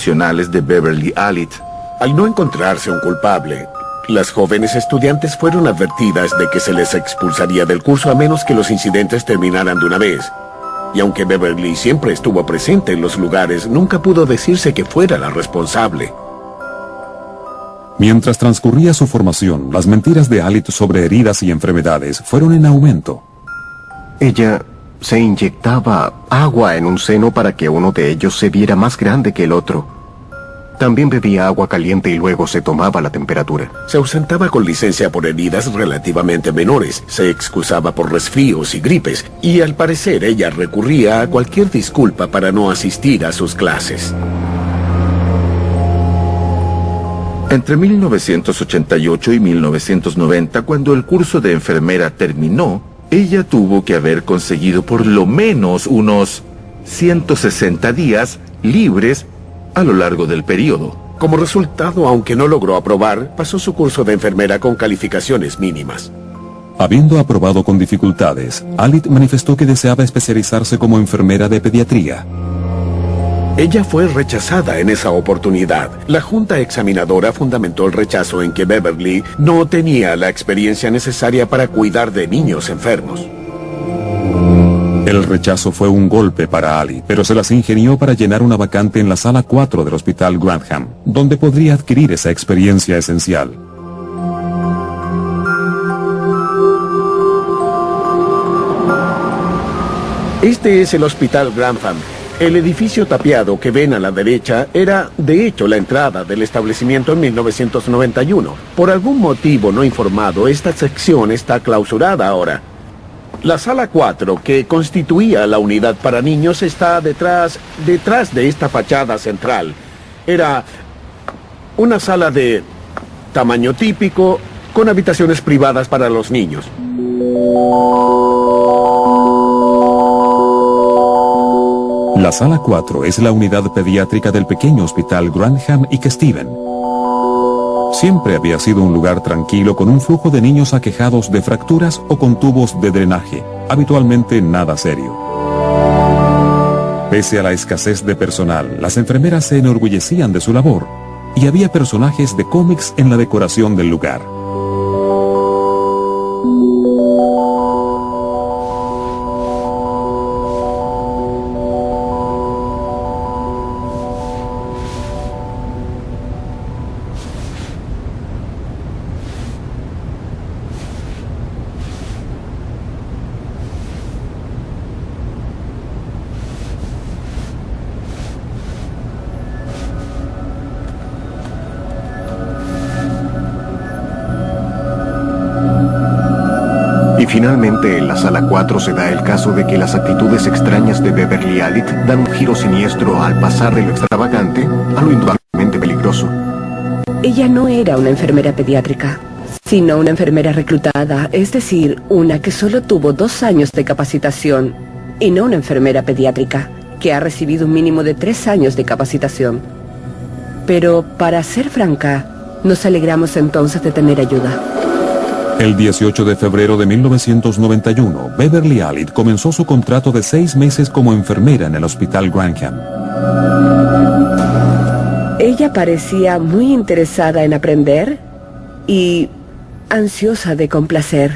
profesionales de Beverly Allitt. Al no encontrarse un culpable, las jóvenes estudiantes fueron advertidas de que se les expulsaría del curso a menos que los incidentes terminaran de una vez. Y aunque Beverly siempre estuvo presente en los lugares, nunca pudo decirse que fuera la responsable. Mientras transcurría su formación, las mentiras de Allitt sobre heridas y enfermedades fueron en aumento. Ella se inyectaba agua en un seno para que uno de ellos se viera más grande que el otro. También bebía agua caliente y luego se tomaba la temperatura. Se ausentaba con licencia por heridas relativamente menores, se excusaba por resfríos y gripes, y al parecer ella recurría a cualquier disculpa para no asistir a sus clases. Entre 1988 y 1990, cuando el curso de enfermera terminó, ella tuvo que haber conseguido por lo menos unos 160 días libres a lo largo del periodo. Como resultado, aunque no logró aprobar, pasó su curso de enfermera con calificaciones mínimas. Habiendo aprobado con dificultades, Allitt manifestó que deseaba especializarse como enfermera de pediatría. Ella fue rechazada en esa oportunidad. La junta examinadora fundamentó el rechazo en que Beverly no tenía la experiencia necesaria para cuidar de niños enfermos. El rechazo fue un golpe para Allitt, pero se las ingenió para llenar una vacante en la sala 4 del Hospital Grantham, donde podría adquirir esa experiencia esencial. Este es el Hospital Grantham. El edificio tapiado que ven a la derecha era, de hecho, la entrada del establecimiento en 1991. Por algún motivo no informado, esta sección está clausurada ahora. La sala 4, que constituía la unidad para niños, está detrás de esta fachada central. Era una sala de tamaño típico, con habitaciones privadas para los niños. La sala 4 es la unidad pediátrica del pequeño hospital Grantham y Steven. Siempre había sido un lugar tranquilo con un flujo de niños aquejados de fracturas o con tubos de drenaje, habitualmente nada serio. Pese a la escasez de personal, las enfermeras se enorgullecían de su labor y había personajes de cómics en la decoración del lugar. Y finalmente, en la sala 4 se da el caso de que las actitudes extrañas de Beverly Allitt dan un giro siniestro al pasar de lo extravagante a lo indudablemente peligroso. Ella no era una enfermera pediátrica, sino una enfermera reclutada, es decir, una que solo tuvo 2 años de capacitación, y no una enfermera pediátrica, que ha recibido un mínimo de 3 años de capacitación. Pero, para ser franca, nos alegramos entonces de tener ayuda. El 18 de febrero de 1991, Beverly Allitt comenzó su contrato de 6 meses como enfermera en el Hospital Grantham. Ella parecía muy interesada en aprender y ansiosa de complacer.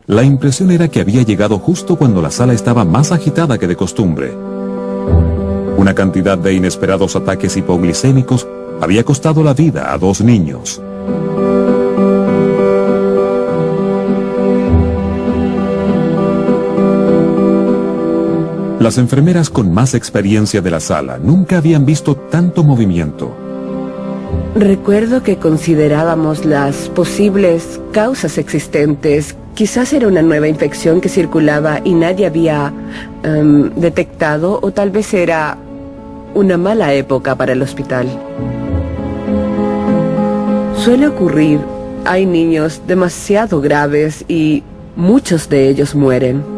La impresión era que había llegado justo cuando la sala estaba más agitada que de costumbre. Una cantidad de inesperados ataques hipoglicémicos había costado la vida a 2 niños. Las enfermeras con más experiencia de la sala nunca habían visto tanto movimiento. Recuerdo que considerábamos las posibles causas existentes. Quizás era una nueva infección que circulaba y nadie había detectado, o tal vez era una mala época para el hospital. Suele ocurrir. Hay niños demasiado graves y muchos de ellos mueren.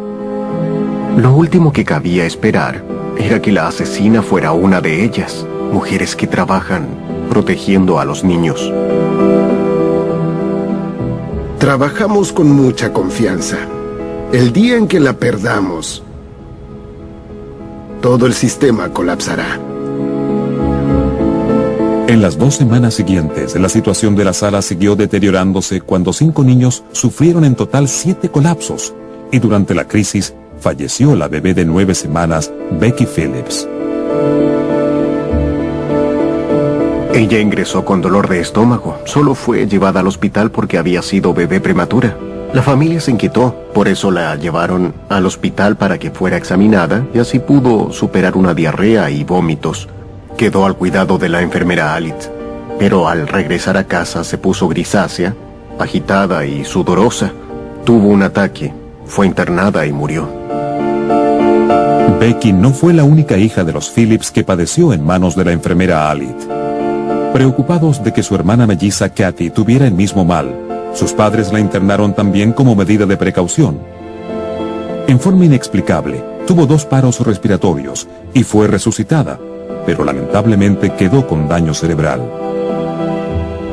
Lo último que cabía esperar era que la asesina fuera una de ellas, mujeres que trabajan protegiendo a los niños. Trabajamos con mucha confianza. El día en que la perdamos, todo el sistema colapsará. En las 2 semanas siguientes, la situación de la sala siguió deteriorándose cuando 5 niños sufrieron en total 7 colapsos, y durante la crisis falleció la bebé de 9 semanas, Becky Phillips. Ella ingresó con dolor de estómago. Solo fue llevada al hospital porque había sido bebé prematura. La familia se inquietó, por eso la llevaron al hospital para que fuera examinada y así pudo superar una diarrea y vómitos. Quedó al cuidado de la enfermera Alice, pero al regresar a casa se puso grisácea, agitada y sudorosa. Tuvo un ataque, fue internada y murió. Becky no fue la única hija de los Phillips que padeció en manos de la enfermera Alice. Preocupados de que su hermana melliza Kathy tuviera el mismo mal, sus padres la internaron también como medida de precaución. En forma inexplicable, tuvo 2 paros respiratorios y fue resucitada, pero lamentablemente quedó con daño cerebral.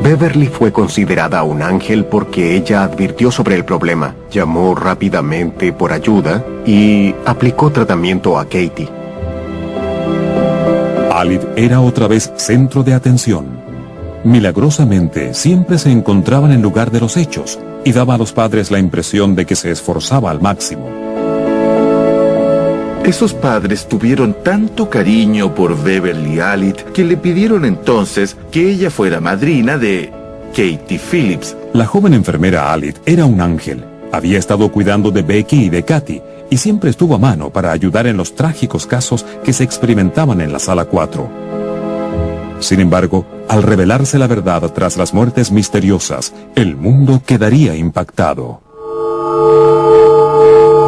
Beverly fue considerada un ángel porque ella advirtió sobre el problema, llamó rápidamente por ayuda y aplicó tratamiento a Katie. Alice era otra vez centro de atención. Milagrosamente, siempre se encontraba en el lugar de los hechos y daba a los padres la impresión de que se esforzaba al máximo. Esos padres tuvieron tanto cariño por Beverly Alice que le pidieron entonces que ella fuera madrina de Katie Phillips. La joven enfermera Alice era un ángel. Había estado cuidando de Becky y de Kathy y siempre estuvo a mano para ayudar en los trágicos casos que se experimentaban en la sala 4. Sin embargo, al revelarse la verdad tras las muertes misteriosas, el mundo quedaría impactado.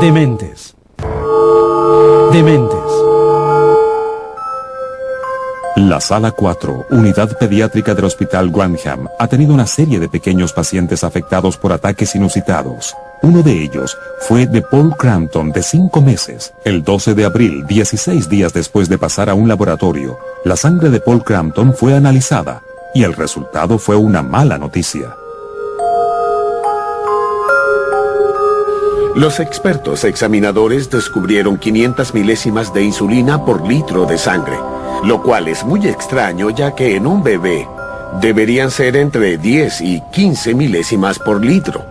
Dementes. Dementes. La Sala 4, unidad pediátrica del Hospital Grantham, ha tenido una serie de pequeños pacientes afectados por ataques inusitados. Uno de ellos fue de Paul Crampton, de 5 meses. El 12 de abril, 16 días después de pasar a un laboratorio, la sangre de Paul Crampton fue analizada, y el resultado fue una mala noticia. Los expertos examinadores descubrieron 500 milésimas de insulina por litro de sangre, lo cual es muy extraño ya que en un bebé deberían ser entre 10 y 15 milésimas por litro.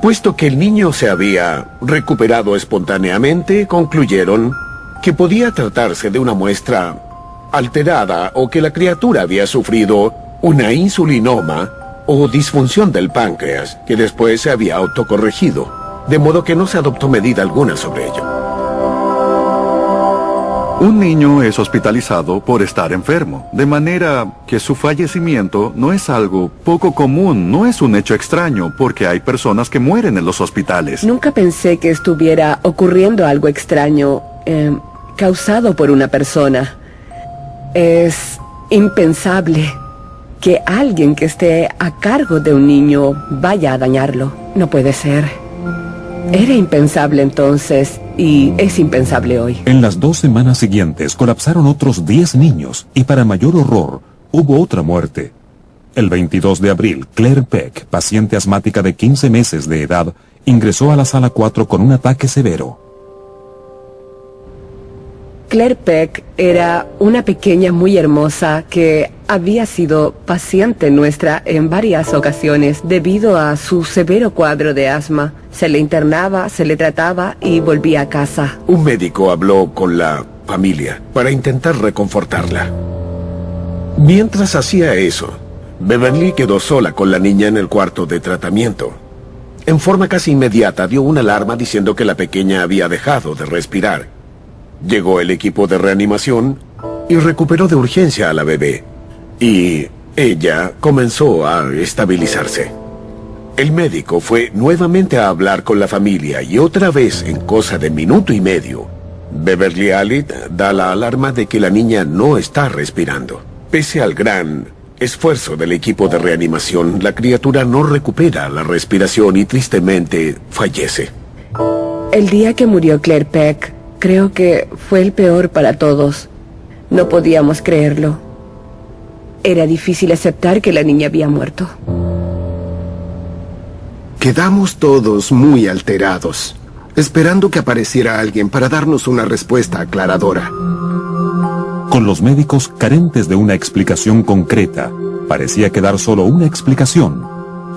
Puesto que el niño se había recuperado espontáneamente, concluyeron que podía tratarse de una muestra alterada o que la criatura había sufrido una insulinoma o disfunción del páncreas, que después se había autocorregido, de modo que no se adoptó medida alguna sobre ello. Un niño es hospitalizado por estar enfermo, de manera que su fallecimiento no es algo poco común, no es un hecho extraño, porque hay personas que mueren en los hospitales. Nunca pensé que estuviera ocurriendo algo extraño, causado por una persona. Es impensable que alguien que esté a cargo de un niño vaya a dañarlo. No puede ser. Era impensable entonces y es impensable hoy. En las 2 semanas siguientes colapsaron otros 10 niños y para mayor horror hubo otra muerte. El 22 de abril, Claire Peck, paciente asmática de 15 meses de edad, ingresó a la sala 4 con un ataque severo. Claire Peck era una pequeña muy hermosa que había sido paciente nuestra en varias ocasiones debido a su severo cuadro de asma. Se le internaba, se le trataba y volvía a casa. Un médico habló con la familia para intentar reconfortarla. Mientras hacía eso, Beverly quedó sola con la niña en el cuarto de tratamiento. En forma casi inmediata dio una alarma diciendo que la pequeña había dejado de respirar. Llegó el equipo de reanimación y recuperó de urgencia a la bebé. Y ella comenzó a estabilizarse. El médico fue nuevamente a hablar con la familia y otra vez, en cosa de minuto y medio, Beverly Alice da la alarma de que la niña no está respirando. Pese al gran esfuerzo del equipo de reanimación, la criatura no recupera la respiración y tristemente fallece. El día que murió Claire Peck, creo que fue el peor para todos. No podíamos creerlo. Era difícil aceptar que la niña había muerto. Quedamos todos muy alterados, esperando que apareciera alguien para darnos una respuesta aclaradora. Con los médicos carentes de una explicación concreta, parecía quedar solo una explicación.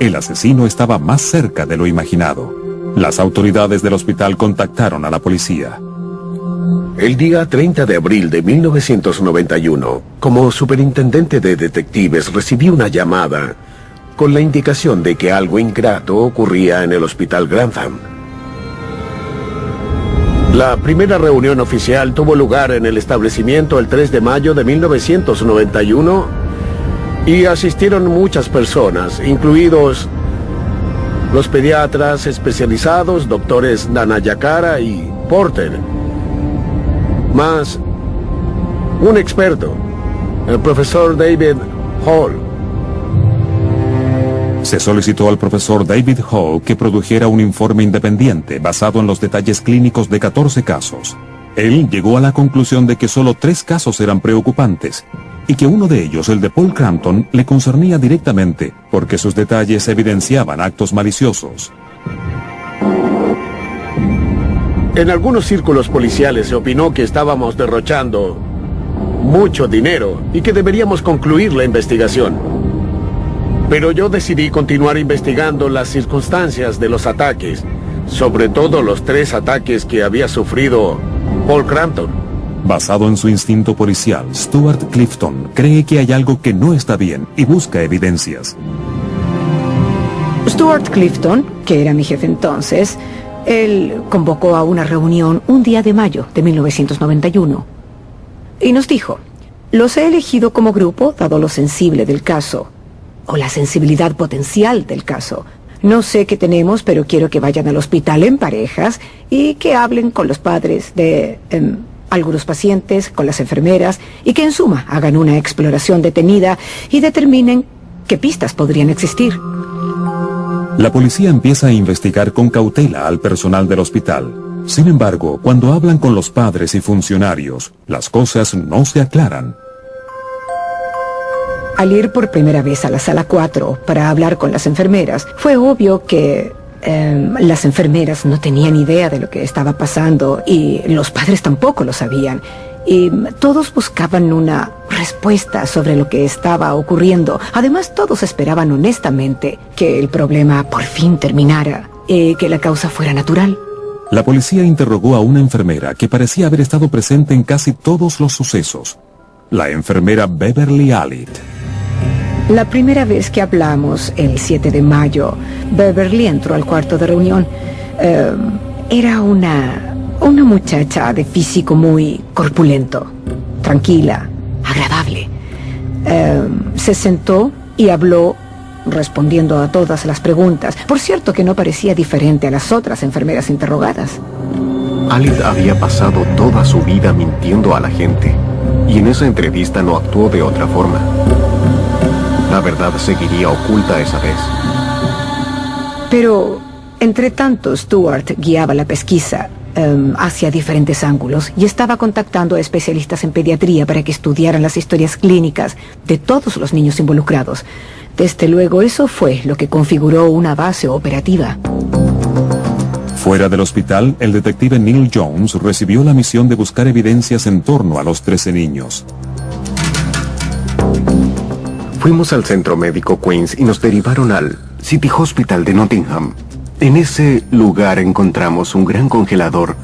El asesino estaba más cerca de lo imaginado. Las autoridades del hospital contactaron a la policía. El día 30 de abril de 1991, como superintendente de detectives, recibí una llamada con la indicación de que algo ingrato ocurría en el Hospital Grantham. La primera reunión oficial tuvo lugar en el establecimiento el 3 de mayo de 1991 y asistieron muchas personas, incluidos los pediatras especializados, doctores Danayakara y Porter, más un experto, el profesor David Hall. Se solicitó al profesor David Hall que produjera un informe independiente basado en los detalles clínicos de 14 casos. Él llegó a la conclusión de que solo 3 casos eran preocupantes y que uno de ellos, el de Paul Crampton, le concernía directamente porque sus detalles evidenciaban actos maliciosos. En algunos círculos policiales se opinó que estábamos derrochando mucho dinero y que deberíamos concluir la investigación. Pero yo decidí continuar investigando las circunstancias de los ataques, sobre todo los 3 ataques que había sufrido Paul Crampton. Basado en su instinto policial, Stuart Clifton cree que hay algo que no está bien y busca evidencias. Stuart Clifton, que era mi jefe entonces, él convocó a una reunión un día de mayo de 1991 y nos dijo: los he elegido como grupo dado lo sensible del caso, o la sensibilidad potencial del caso. No sé qué tenemos, pero quiero que vayan al hospital en parejas y que hablen con los padres de algunos pacientes, con las enfermeras, y que en suma hagan una exploración detenida y determinen qué pistas podrían existir. La policía empieza a investigar con cautela al personal del hospital. Sin embargo, cuando hablan con los padres y funcionarios, las cosas no se aclaran. Al ir por primera vez a la sala 4 para hablar con las enfermeras, fue obvio que las enfermeras no tenían idea de lo que estaba pasando y los padres tampoco lo sabían. Y todos buscaban una respuesta sobre lo que estaba ocurriendo. Además, todos esperaban honestamente que el problema por fin terminara y que la causa fuera natural. La policía interrogó a una enfermera que parecía haber estado presente en casi todos los sucesos. La enfermera Beverly Allitt. La primera vez que hablamos, el 7 de mayo, Beverly entró al cuarto de reunión. Era una muchacha de físico muy corpulento, tranquila, agradable. Se sentó y habló respondiendo a todas las preguntas. Por cierto que no parecía diferente a las otras enfermeras interrogadas. Allitt había pasado toda su vida mintiendo a la gente y en esa entrevista no actuó de otra forma. La verdad seguiría oculta esa vez. Pero, entre tanto, Stuart guiaba la pesquisa hacia diferentes ángulos y estaba contactando a especialistas en pediatría para que estudiaran las historias clínicas de todos los niños involucrados. Desde luego, eso fue lo que configuró una base operativa. Fuera del hospital, el detective Neil Jones recibió la misión de buscar evidencias en torno a los 13 niños. Fuimos al centro médico Queens y nos derivaron al City Hospital de Nottingham. En ese lugar encontramos un gran congelador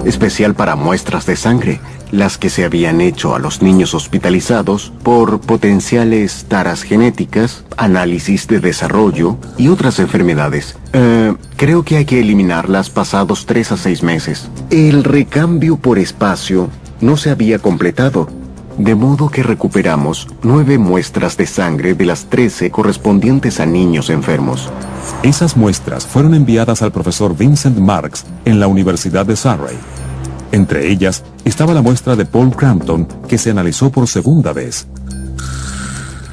especial para muestras de sangre, las que se habían hecho a los niños hospitalizados por potenciales taras genéticas, análisis de desarrollo y otras enfermedades. Creo que hay que eliminarlas pasados 3 a 6 meses. El recambio por espacio no se había completado, de modo que recuperamos 9 muestras de sangre de las 13 correspondientes a niños enfermos. Esas muestras fueron enviadas al profesor Vincent Marks en la Universidad de Surrey. Entre ellas estaba la muestra de Paul Crampton, que se analizó por segunda vez.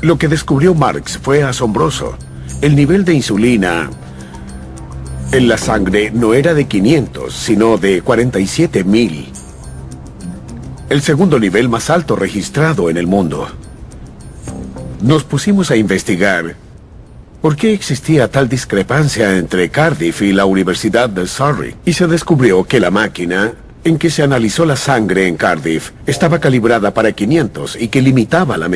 Lo que descubrió Marks fue asombroso. El nivel de insulina en la sangre no era de 500, sino de 47,000. El segundo nivel más alto registrado en el mundo. Nos pusimos a investigar por qué existía tal discrepancia entre Cardiff y la Universidad de Surrey. Y se descubrió que la máquina en que se analizó la sangre en Cardiff estaba calibrada para 500 y que limitaba la medida